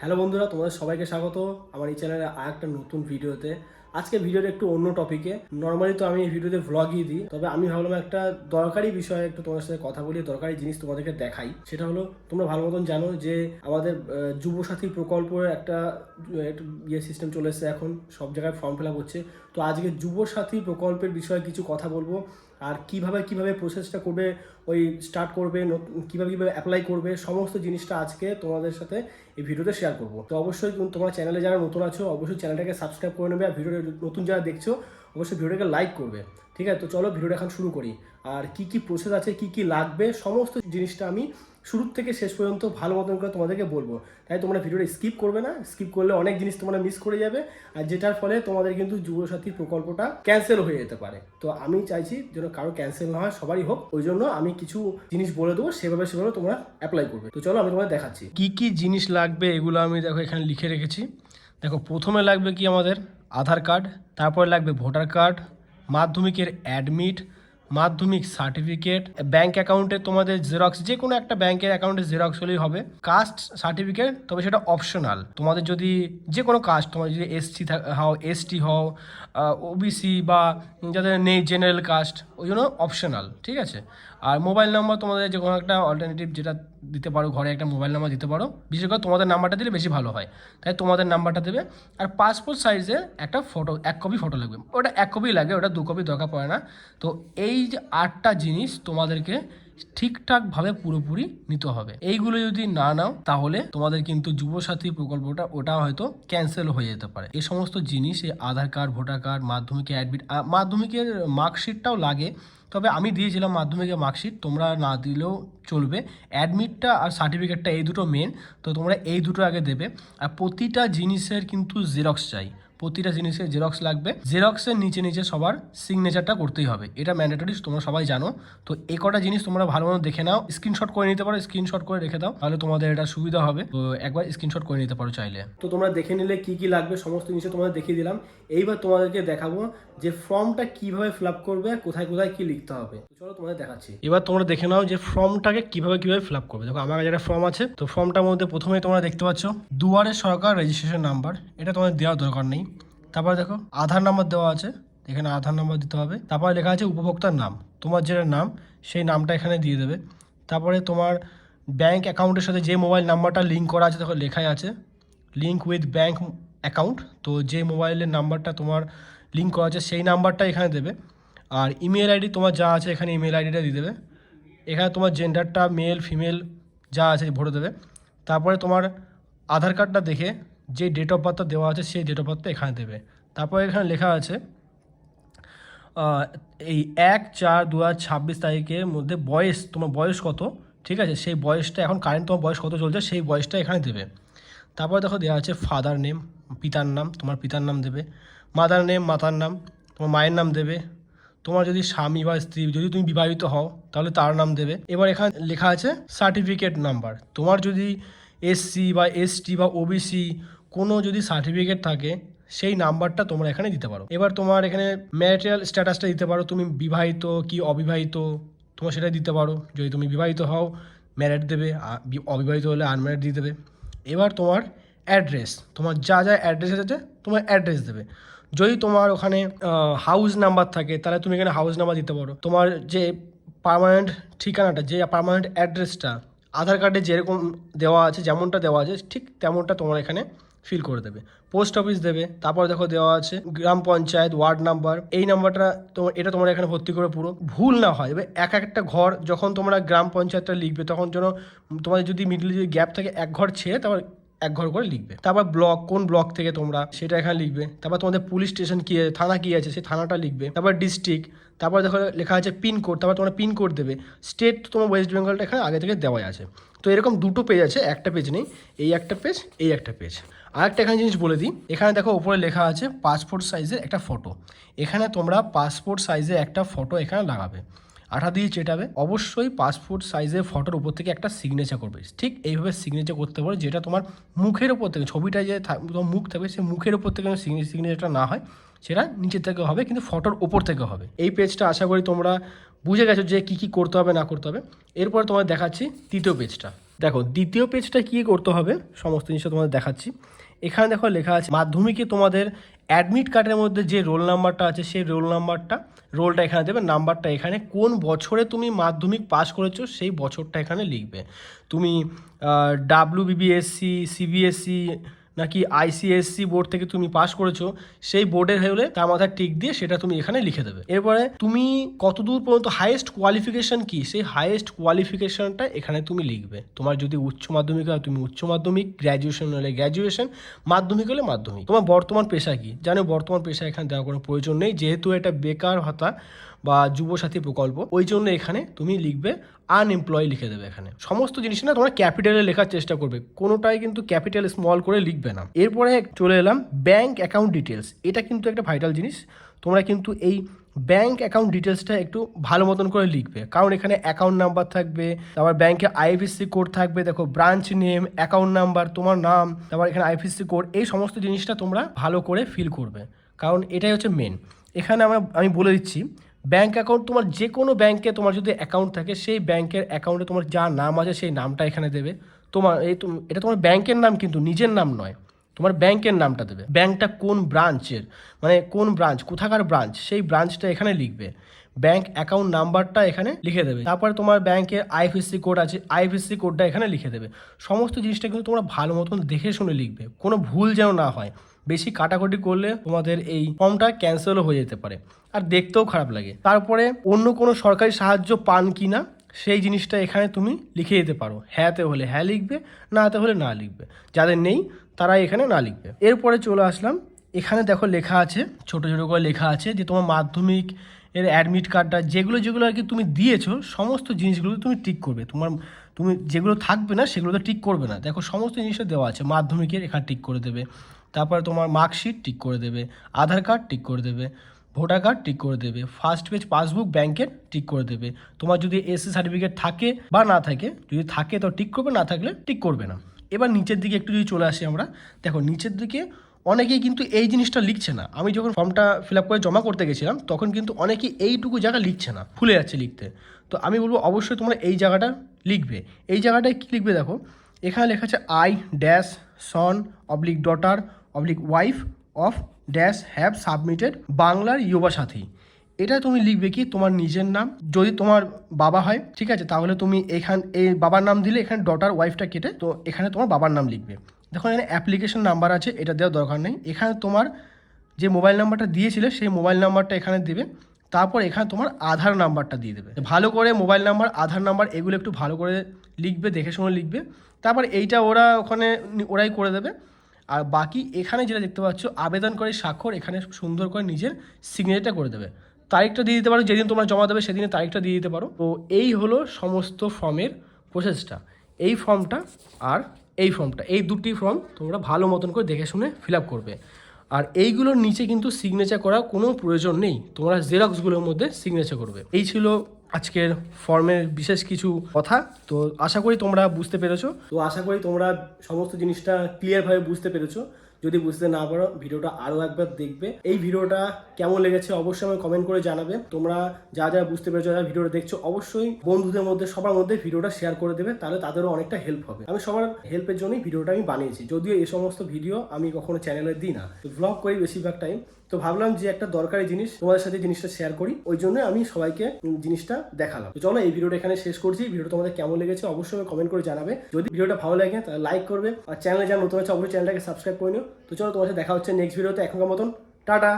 Hello বন্ধুরা, তোমাদের সবাইকে স্বাগত আমার এই চ্যানেলে আর একটা নতুন ভিডিওতে। আজকে ভিডিওটা একটু অন্য টপিকে। নর্মালি তো আমি এই ভিডিওতে ভ্লগই দিই, তবে আমি ভাবলাম একটা দরকারি বিষয়ে একটু তোমাদের সাথে কথা বলি, দরকারি জিনিস তোমাদেরকে দেখাই। সেটা হলো, তোমরা ভালো মতন জানো যে আমাদের যুবসাথী প্রকল্পের একটা সিস্টেম চলে এসেছে, এখন সব জায়গায় ফর্ম ফিল আপ হচ্ছে। তো আজকে যুবসাথী প্রকল্পের বিষয়ে কিছু কথা বলবো, আর কিভাবে প্রসেসটা করবে, ওই স্টার্ট করবে, কিভাবে অ্যাপ্লাই করবে, সমস্ত জিনিসটা আজকে তোমাদের সাথে এই ভিডিওতে শেয়ার করবো। তো অবশ্যই তোমরা চ্যানেলে যারা নতুন আছো অবশ্যই চ্যানেলটাকে সাবস্ক্রাইব করে নেবে, আর ভিডিওটা নতুন যারা দেখছো অবশ্যই ভিডিওটাকে লাইক করবে। ঠিক আছে, তো চলো ভিডিওটা এখন শুরু করি। আর কি প্রসেস আছে, কি লাগবে, সমস্ত জিনিসটা আমি শুরু থেকে শেষ পর্যন্ত ভালো মতন করে তোমাদেরকে বলবো। তাই তোমরা ভিডিওটা স্কিপ করবে না, স্কিপ করলে অনেক জিনিস তোমরা মিস করে যাবে, আর যেটার ফলে তোমাদের কিন্তু যুবসাথী প্রকল্পটা ক্যান্সেল হয়ে যেতে পারে। তো আমি চাইছি যেন কারো ক্যান্সেল না হয়, সবারই হোক। ওই জন্য আমি কিছু জিনিস বলে দেবো, সেভাবে তোমরা অ্যাপ্লাই করবে। তো চলো আমি তোমাদের দেখাচ্ছি কি জিনিস লাগবে। এগুলো আমি দেখো এখানে লিখে রেখেছি। দেখো, প্রথমে লাগবে কি আমাদের আধার কার্ড, তারপরে লাগবে ভোটার কার্ড, মাধ্যমিকের অ্যাডমিট, মাধ্যমিক সার্টিফিকেট, ব্যাংক অ্যাকাউন্টে তোমাদের জেরক্স, যে কোনো একটা ব্যাংকের অ্যাকাউন্টে জেরক্স হলেই হবে, কাস্ট সার্টিফিকেট, তবে সেটা অপশনাল। তোমাদের যদি যে কোনো কাস্ট, তোমার যদি এসসি হও, এসটি হও, ওবিসি বা যাদের নেই জেনারেল কাস্ট, ওই জন্য অপশনাল। ঠিক আছে। আর মোবাইল নাম্বার তোমাদের যে কোনো একটা অল্টারনেটিভ যেটা দিতে পারো, ঘরে একটা মোবাইল নাম্বার দিতে পারো, বিশেষ করে তোমাদের নাম্বারটা দিলে বেশি ভালো হয়, তাই তোমাদের নাম্বারটা দেবে। আর পাসপোর্ট সাইজের একটা ফটো, 1 কপি ফটো লাগবে। ওটা 1 কপি লাগে, ওটা 2 কপি দরকার পড়ে না। তো এই যে 8টা জিনিস তোমাদেরকে ঠিকঠাকভাবে পুরোপুরি নিতে হবে। এইগুলো যদি না নাও তাহলে তোমাদের কিন্তু যুবসাথী প্রকল্পটা ওটা হয়তো ক্যান্সেল হয়ে যেতে পারে। এই সমস্ত জিনিস, এই আধার কার্ড, ভোটার কার্ড, মাধ্যমিকের অ্যাডমিট, মাধ্যমিকের মার্কশিটটাও লাগে, তবে আমি দিয়েছিলাম মাধ্যমিকের মার্কশিট, তোমরা না দিলেও চলবে। অ্যাডমিটটা আর সার্টিফিকেটটা এই দুটো মেন, তো তোমরা এই দুটো আগে দেবে। আর প্রতিটা জিনিসের কিন্তু জেরক্স চাই, প্রতিটা জিনিসের জেরক্স লাগবে। জেরক্সের নিচে সবার সিগনেচারটা করতেই হবে, এটা ম্যান্ডেটরি, তোমরা সবাই জানো। তো এই কটা জিনিস তোমরা ভালো মতো দেখে নাও, স্ক্রিনশট করে নিতে পারো, স্ক্রিনশট করে রেখে দাও, তাহলে তোমাদের এটা সুবিধা হবে। তো একবার স্ক্রিনশট করে নিতে পারো চাইলে। তো তোমরা দেখে নিলে কি লাগবে, সমস্ত জিনিস তোমাদের দেখিয়ে দিলাম। এইবার তোমাদেরকে দেখাবো যে ফর্মটা কিভাবে ফিল আপ করবে, কোথায় কি লিখতে হবে। চলো তোমাদের দেখাচ্ছি। এবার তোমরা দেখে নাও যে ফর্মটাকে কিভাবে ফিল আপ করবে। দেখো, আমার কাছে একটা ফর্ম আছে। তো ফর্মটার মধ্যে প্রথমেই তোমরা দেখতে পাচ্ছ দুয়ারে সরকার রেজিস্ট্রেশন নাম্বার, এটা তোমাদের দেওয়ার দরকার নেই। তারপরে দেখো আধার নাম্বার দেওয়া আছে, এখানে আধার নাম্বার দিতে হবে। তারপরে লেখা আছে উপভোক্তার নাম, তোমার যেটা নাম সেই নামটা এখানে দিয়ে দেবে। তারপরে তোমার ব্যাংক অ্যাকাউন্টের সাথে যে মোবাইল নাম্বারটা লিঙ্ক করা আছে, দেখো লেখাই আছে লিঙ্ক উইথ ব্যাংক অ্যাকাউন্ট। তো যে মোবাইলের নাম্বারটা তোমার লিঙ্ক করা আছে সেই নাম্বারটা এখানে দেবে। আর ইমেল আইডি তোমার যা আছে এখানে ইমেল আইডিটা দিয়ে দেবে। এখানে তোমার জেন্ডারটা মেল ফিমেল যা আছে ভরে দেবে। তারপরে তোমার আধার কার্ডটা দেখে যে ডেট অফ বার্থটা দেওয়া আছে সেই ডেট অফ বার্থটা এখানে দেবে। তারপরে এখানে লেখা আছে এই 1/4/2026 তারিখের মধ্যে বয়স, তোমার বয়স কত, ঠিক আছে, সেই বয়সটা, এখন কারেন্ট তোমার বয়স কত চলছে সেই বয়সটা এখানে দেবে। তারপরে দেখো দেওয়া আছে ফাদার নেম, পিতার নাম, তোমার পিতার নাম দেবে। মাদার নেম, মাতার নাম, তোমার মায়ের নাম দেবে। তোমার যদি স্বামী বা স্ত্রী, যদি তুমি বিবাহিত হও তাহলে তার নাম দেবে। এবার এখানে লেখা আছে সার্টিফিকেট নাম্বার, তোমার যদি এসসি বা এসটি বা ওবিসি কোনো যদি সার্টিফিকেট থাকে সেই নাম্বারটা তোমরা এখানে দিতে পারো। এবার তোমার এখানে ম্যারিটাল স্ট্যাটাসটা দিতে পারো, তুমি বিবাহিত কি অবিবাহিত তোমার সেটা দিতে পারো। যদি তুমি বিবাহিত হও ম্যারিড দেবে, অবিবাহিত হলে আনম্যারিড দিয়ে দেবে। এবার তোমার অ্যাড্রেস, তোমার যা অ্যাড্রেস আছে তোমার অ্যাড্রেস দেবে। যদি তোমার ওখানে হাউস নাম্বার থাকে তাহলে তুমি এখানে হাউস নাম্বার দিতে পারো। তোমার যে পার্মানেন্ট ঠিকানাটা, যে পার্মানেন্ট অ্যাড্রেসটা আধার কার্ডে যেরকম দেওয়া আছে, যেমনটা দেওয়া আছে ঠিক তেমনটা তোমার এখানে ফিল করে দেবে। পোস্ট অফিস দেবে। তারপর দেখো দেওয়া আছে গ্রাম পঞ্চায়েত, ওয়ার্ড নাম্বার, এই নাম্বারটা তোমার, এটা তোমরা এখানে ভর্তি করে পুরো ভুল না হয়। এবার একটা ঘর যখন তোমরা গ্রাম পঞ্চায়েতটা লিখবে তখন যেন তোমাদের যদি মিডলে যদি গ্যাপ থাকে এক ঘর ছেড়ে তারপর এক ঘর করে লিখবে। তারপর ব্লক, কোন ব্লক থেকে তোমরা সেটা এখানে লিখবে। তারপর তোমাদের পুলিশ স্টেশন কি আছে, থানা কি আছে সেই থানাটা লিখবে। তারপর ডিস্ট্রিক্ট, তারপর দেখো লেখা আছে পিনকোড, তারপর তোমরা পিনকোড দেবে। স্টেট তোমার ওয়েস্ট বেঙ্গলটা এখানে আগে থেকে দেওয়াই আছে। তো এরকম দুটো পেজ আছে, একটা পেজ নেই, এই একটা পেজ, এই একটা পেজ। আর একটা এখানে জিনিস বলে দিই, এখানে দেখো উপরে লেখা আছে পাসপোর্ট সাইজের একটা ফটো। এখানে তোমরা পাসপোর্ট সাইজের একটা ফটো এখানে লাগাবে, আঠা দিয়ে চেটাবে। অবশ্যই পাসপোর্ট সাইজের ফটোর উপর থেকে একটা সিগনেচার করবে, ঠিক এইভাবে সিগনেচার করতে পারো, যেটা তোমার মুখের ওপর থেকে, ছবিটা যে তোমার মুখ থাকবে সেই মুখের ওপর থেকে সিগনেচারটা না হয়, সেটা নিচের থেকে হবে, কিন্তু ফটোর ওপর থেকে হবে। এই পেজটা আশা করি তোমরা বুঝে গেছো যে কী করতে হবে না করতে হবে। এরপরে তোমার দেখাচ্ছি তৃতীয় পেজটা। দেখো দ্বিতীয় পেজটা কী করতে হবে সমস্ত জিনিসটা তোমাদের দেখাচ্ছি। এখানে দেখো লেখা আছে মাধ্যমিকে তোমাদের অ্যাডমিট কার্ডের মধ্যে যে রোল নাম্বারটা আছে সেই রোলটা এখানে দেবে, নাম্বারটা এখানে, কোন বছরে তুমি মাধ্যমিক পাস করেছো সেই বছরটা এখানে লিখবে। তুমি WBBSC, CBSE নাকি ICSC বোর্ড থেকে তুমি পাস করেছো সেই বোর্ডের হলে তার মাথায় টিক দিয়ে সেটা তুমি এখানে লিখে দেবে। এরপরে তুমি কতদূর পর্যন্ত হাইয়েস্ট কোয়ালিফিকেশন কি সেই হাইয়েস্ট কোয়ালিফিকেশনটা এখানে তুমি লিখবে। তোমার যদি উচ্চ মাধ্যমিক হয় তুমি উচ্চ মাধ্যমিক, গ্র্যাজুয়েশন হলে গ্র্যাজুয়েশন, মাধ্যমিক হলে মাধ্যমিক। তোমার বর্তমান পেশা কি জানো, বর্তমান পেশা এখানে দেওয়ার কোনো প্রয়োজন নেই, যেহেতু এটা বেকার ভাতা বা যুবসাথী প্রকল্প, ওই জন্য এখানে তুমি লিখবে আনএমপ্লয় লিখে দেবে। এখানে সমস্ত জিনিস না তোমরা ক্যাপিটালে লেখার চেষ্টা করবে, কোনোটাই কিন্তু ক্যাপিটাল স্মল করে লিখবে না। এরপরে চলে এলাম ব্যাঙ্ক অ্যাকাউন্ট ডিটেলস। এটা কিন্তু একটা ভাইটাল জিনিস, তোমরা কিন্তু এই ব্যাঙ্ক অ্যাকাউন্ট ডিটেলসটা একটু ভালো মতন করে লিখবে, কারণ এখানে অ্যাকাউন্ট নাম্বার থাকবে, তারপর ব্যাঙ্কের IFSC কোড থাকবে, দেখো ব্রাঞ্চ নেম, অ্যাকাউন্ট নাম্বার, তোমার নাম, তারপর এখানে IFSC কোড, এই সমস্ত জিনিসটা তোমরা ভালো করে ফিল করবে, কারণ এটাই হচ্ছে মেন। এখানে আমি বলে দিচ্ছি, ব্যাঙ্ক অ্যাকাউন্ট তোমার যে কোনো ব্যাঙ্কে তোমার যদি অ্যাকাউন্ট থাকে সেই ব্যাঙ্কের অ্যাকাউন্টে তোমার যা নাম আছে সেই নামটা এখানে দেবে। তোমার এটা তোমার ব্যাঙ্কের নাম, কিন্তু নিজের নাম নয়, তোমার ব্যাঙ্কের নামটা দেবে। ব্যাঙ্কটা কোন ব্রাঞ্চের, মানে কোন ব্রাঞ্চ, কোথাকার ব্রাঞ্চ, সেই ব্রাঞ্চটা এখানে লিখবে। ব্যাঙ্ক অ্যাকাউন্ট নাম্বারটা এখানে লিখে দেবে। তারপরে তোমার ব্যাঙ্কের IFSC কোড আছে, IFSC কোডটা এখানে লিখে দেবে। সমস্ত জিনিসটা কিন্তু তোমরা ভালো মতন দেখে শুনে লিখবে, কোনো ভুল যেন না হয়। বেশি কাটাকুটি করলে তোমাদের এই ফর্মটা ক্যান্সেলও হয়ে যেতে পারে আর দেখতেও খারাপ লাগে। তারপরে অন্য কোনো সরকারি সাহায্য পান কি না সেই জিনিসটা এখানে তুমি লিখে দিতে পারো, হ্যাঁতে হলে হ্যাঁ লিখবে, নাতে হলে না লিখবে, যাদের নেই তারা এখানে না লিখবে। এরপরে চলে আসলাম, এখানে দেখো লেখা আছে, ছোটো ছোটো করে লেখা আছে যে তোমার মাধ্যমিক এর অ্যাডমিট কার্ডটা যেগুলো আর কি তুমি দিয়েছো সমস্ত জিনিসগুলো তুমি টিক করবে। তুমি যেগুলো থাকবে না সেগুলো তো টিক করবে না। দেখো সমস্ত জিনিসটা দেওয়া আছে, মাধ্যমিকের এখানে টিক করে দেবে, তারপরে তোমার মার্কশিট টিক করে দেবে, আধার কার্ড টিক করে দেবে, ভোটার কার্ড টিক করে দেবে, ফার্স্ট পেজ পাসবুক ব্যাংকের টিক করে দেবে। তোমার যদি SC সার্টিফিকেট থাকে বা না থাকে, যদি থাকে তো টিক করবে, না থাকলে টিক করবে না। এবার নিচের দিকে একটু যদি চলে আসি আমরা, দেখো নিচের দিকে অনেকেই কিন্তু এই জিনিসটা লিখছে না। আমি যখন ফর্মটা ফিল আপ করে জমা করতে গেছিলাম তখন কিন্তু অনেকেই এইটুকু জায়গা লিখছে না, ভুলে যাচ্ছে লিখতে। তো আমি বলবো অবশ্যই তোমরা এই জায়গাটা লিখবে। এই জায়গাটায় কী লিখবে দেখো, এখানে লেখা আছে I-son/daughter/wife of have submitted বাংলার ইউবা সাথী। এটা তুমি লিখবে কি তোমার নিজের নাম, যদি তোমার বাবা হয় ঠিক আছে তাহলে তুমি এই বাবার নাম দিলে এখানে ডটার ওয়াইফটা কেটে তো এখানে তোমার বাবার নাম লিখবে। দেখো এখানে অ্যাপ্লিকেশন নাম্বার আছে, এটা দেওয়ার দরকার নেই। এখানে তোমার যে মোবাইল নাম্বারটা দিয়েছিলে সেই মোবাইল নাম্বারটা এখানে দেবে, তারপর এখানে তোমার আধার নাম্বারটা দিয়ে দেবে। ভালো করে মোবাইল নাম্বার, আধার নাম্বার এগুলো একটু ভালো করে লিখবে, দেখে শুনে লিখবে। তারপর এইটা ওরাই করে দেবে। আর বাকি এখানে যেটা দেখতে পাচ্ছ আবেদনকারী স্বাক্ষর, এখানে সুন্দর করে নিজের সিগনেচারটা করে দেবে। তারিখটা দিয়ে দিতে পারো, যেদিন তোমরা জমা দেবে সেদিনে তারিখটা দিয়ে দিতে পারো। তো এই হলো সমস্ত ফর্মের প্রসেসটা। এই ফর্মটা আর এই ফর্মটা, এই দুটি ফর্ম তোমরা ভালো মতন করে দেখে শুনে ফিল আপ করবে। আর এইগুলোর নিচে কিন্তু সিগনেচার করার কোনো প্রয়োজন নেই, তোমরা জেরক্সগুলোর মধ্যে সিগনেচার করবে। এই ছিল আজকের ফর্মের বিশেষ কিছু কথা। তো আশা করি তোমরা বুঝতে পেরেছো, সমস্ত জিনিসটা ক্লিয়ারভাবে বুঝতে পেরেছো। যদি বুঝতে না পারো ভিডিওটা আরও একবার দেখবে। এই ভিডিওটা কেমন লেগেছে অবশ্যই আমাকে কমেন্ট করে জানাবে। তোমরা যা বুঝতে পেরেছো, যারা ভিডিওটা দেখছো অবশ্যই বন্ধুদের মধ্যে সবার মধ্যে ভিডিওটা শেয়ার করে দেবে, তাহলে তাদেরও অনেকটা হেল্প হবে। আমি সবার হেল্পের জন্যই ভিডিওটা আমি বানিয়েছি, যদিও এই সমস্ত ভিডিও আমি কখনো চ্যানেলে দিই না, ব্লগ করি বেশিরভাগ টাইম। তো ভাবলাম যে একটা দরকারি জিনিস তোমাদের সাথে জিনিসটা শেয়ার করি, ওই জন্য আমি সবাইকে জিনিসটা দেখালাম। তো চলো এই ভিডিওটা এখানে শেষ করছি। ভিডিওটা তোমাদের কেমন লেগেছে অবশ্যই কমেন্ট করে জানাবে। যদি ভিডিওটা ভালো লাগে তাহলে লাইক করবে, আর চ্যানেলে যা নতুন আছে অবশ্যই চ্যানেলটাকে সাবস্ক্রাইব করে নিও। তো চলো তোমার সাথে দেখা হচ্ছে নেক্সট ভিডিওতে। এখনকার মতন টাটা।